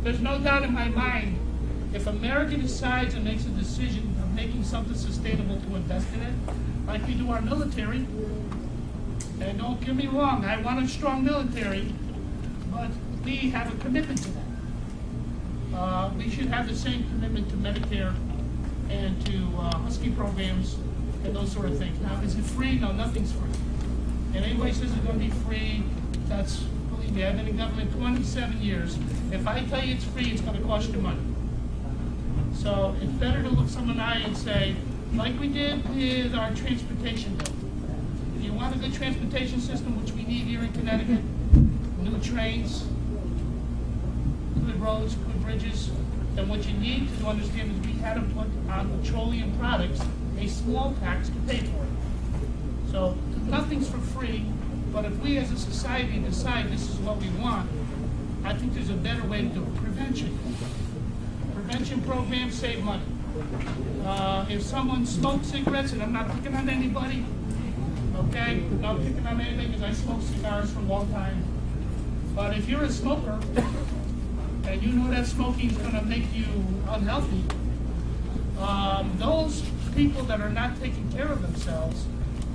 There's no doubt in my mind, if America decides and makes a decision of making something sustainable to invest in it, like we do our military, and don't get me wrong, I want a strong military, but we have a commitment to that. We should have the same commitment to Medicare and to Husky programs and those sort of things. Now, is it free? No, nothing's free. And anybody says it's going to be free, that's, believe me, I've been in government 27 years. If I tell you it's free, it's going to cost you money. So it's better to look someone in the eye and say, like we did with our transportation bill. If you want a good transportation system, which we need here in Connecticut, new trains, good roads, good bridges, then what you need to understand is we had to put on petroleum products a small tax to pay for it. So nothing's for free, but if we as a society decide this is what we want, I think there's a better way to do it. Prevention. Prevention programs save money. If someone smokes cigarettes, and I'm not picking on anybody, okay? I'm not picking on anybody because I smoked cigars for a long time. But if you're a smoker, and you know that smoking is going to make you unhealthy, those people that are not taking care of themselves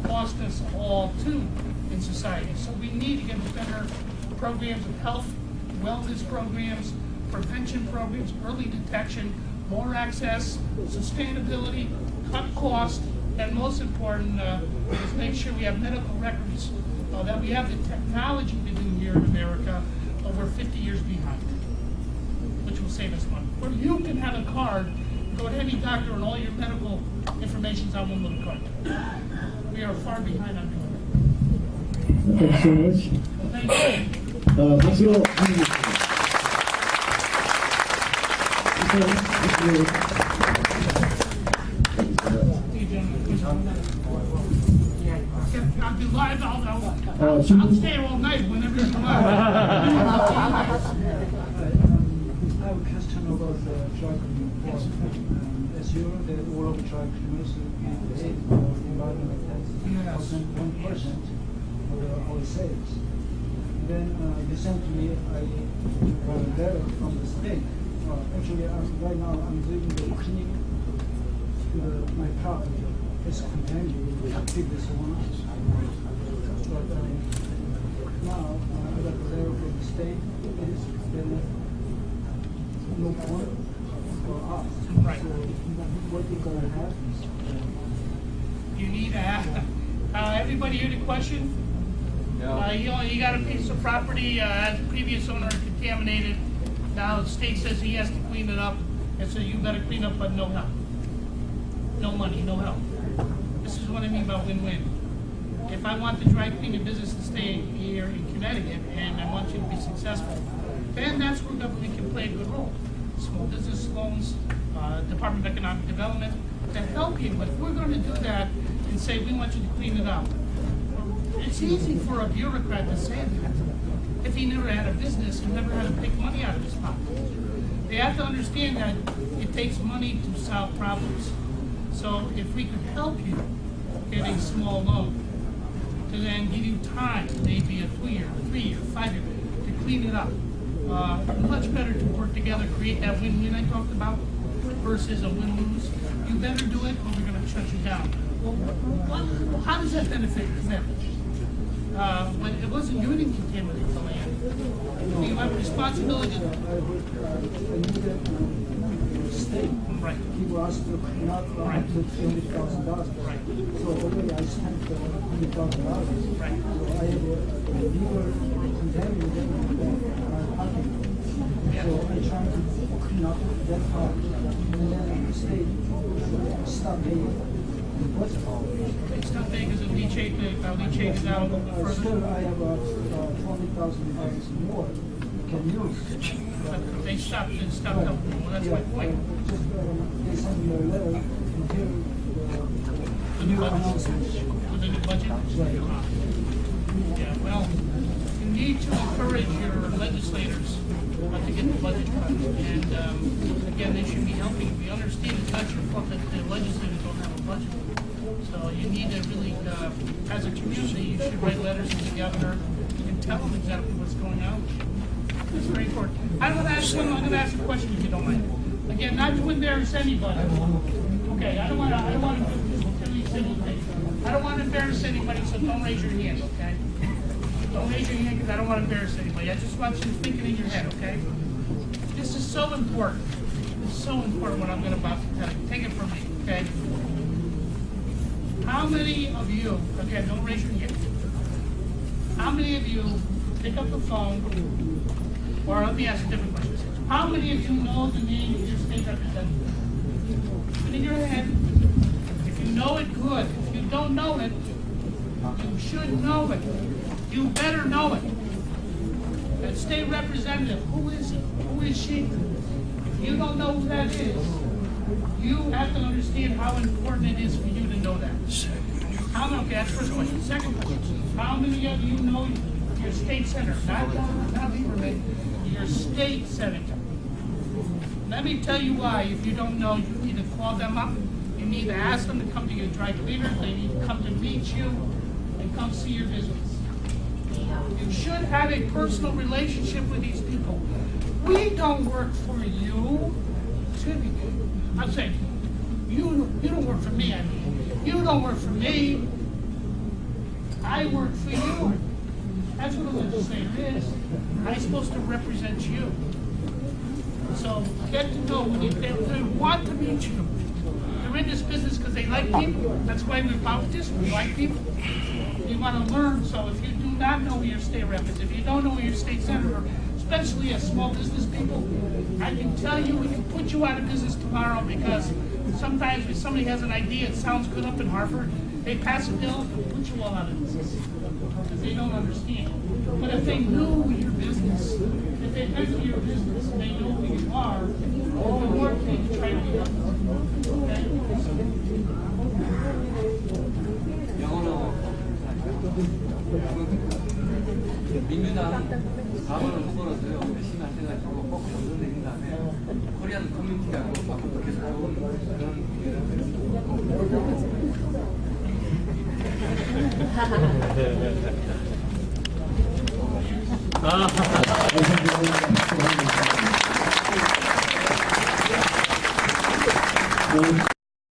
cost us all too in society. So we need to get better programs of health, wellness programs, prevention programs, early detection, more access, sustainability, cut cost, and most important is make sure we have medical records, that we have the technology to do here in America, but we're 50 years behind, which will save us money. Or you can have a card, go to any doctor, and all your medical information's on one little card. We are far behind on doing Thanks so much. it. Thank you. 박수로 I'll be live. I'll stay all night whenever you're live. I have a question about the truck report. As you know, that all of truck must be paid for environmental tax, 1% of our sales. Then recently I got a letter from the state. Actually, right now I'm doing the cleaning to my property. It's contaminated with the previous one. But now I got a letter from the state. It is no point for us. Right. So what you gonna have? You need to have, everybody hear the question? You got a piece of property, as the previous owner contaminated. Now the state says he has to clean it up, and so you better clean up, but no help. No money, no help. This is what I mean by win-win. If I want the dry cleaning business to stay here in Connecticut, and I want you to be successful, then that's where government can play a good role. Small business loans, Department of Economic Development, to help you. But if we're going to do that and say we want you to clean it up, it's easy for a bureaucrat to say that if he never had a business and never had to take money out of his pocket. They have to understand that it takes money to solve problems. So if we could help you get a small loan, to then give you time, maybe a 2-year, 3-year, 5-year, to clean it up. Much better to work together, create that win-win I talked about, versus a win-lose. You better do it or we're going to shut you down. Well, how does that benefit them? When it wasn't you didn't contaminate the land. You have a responsibility. State. Right. People ask to clean up Right. to $20,000. Right. So already I spent $100,000. Right. So I have a legal contaminated my parking. So I try to clean up that part, and then the state stop paying the budget. It's not big as a leachate, leachate is out a little bit further. Still, I have $20,000 more can use. But they stopped helping them. Well, that's my point. They send me a letter until the new announcement. With the new budget? Yeah, well, you need to encourage your legislators to get the budget cut. And again, they should be helping. We understand it's not your fault that the legislators don't have a budget. So you need to really, as a community, you should write letters to the governor and tell them exactly what's going on. It's very important. I'm going to ask a question if you don't mind. Again, not to embarrass anybody. Okay, I don't want to do any single thing. I don't want to embarrass anybody, so don't raise your hand, okay? Don't raise your hand because I don't want to embarrass anybody. I just want you to think it in your head, okay? This is so important. It's so important what I'm going to about to tell you. Take it from me, okay? How many of you, again, don't raise your hand. How many of you pick up the phone, or let me ask a different question. How many of you know the name of your state representative? Put it in your head. If you know it, good. If you don't know it, you should know it. You better know it. That state representative, who is he? Who is she? If you don't know who that is, you have to understand how important it is for you to know that. Okay, that's the first question. Second question, how many of you know your state senator? Not Lieberman, your state senator. Let me tell you why. If you don't know, you need to call them up. You need to ask them to come to your dry cleaner. They need to come to meet you and come see your business. You should have a personal relationship with these people. We don't work for you. I'm saying, you don't work for me, I mean. You don't work for me. I work for you. That's what a legislator is. I'm supposed to represent you. So get to know when they want to meet you. They're in this business because they like people. That's why we're politicians. We like people. You want to learn. So if you do not know who your state rep is, if you don't know who your state senator, especially as small business people, I can tell you we can put you out of business tomorrow because sometimes when somebody has an idea, it sounds good up in Harvard, they pass a bill and put you all out of business because they don't understand. But if they know your business, if they enter your business and they know who you are, the more they can try to be helpful. Okay? 민주당은 4번을 후보로서요 열심히 하셔가지고 꼭 당선되신 다음에 코리안 커뮤니티하고 앞으로 계속 좋은 그런 기회를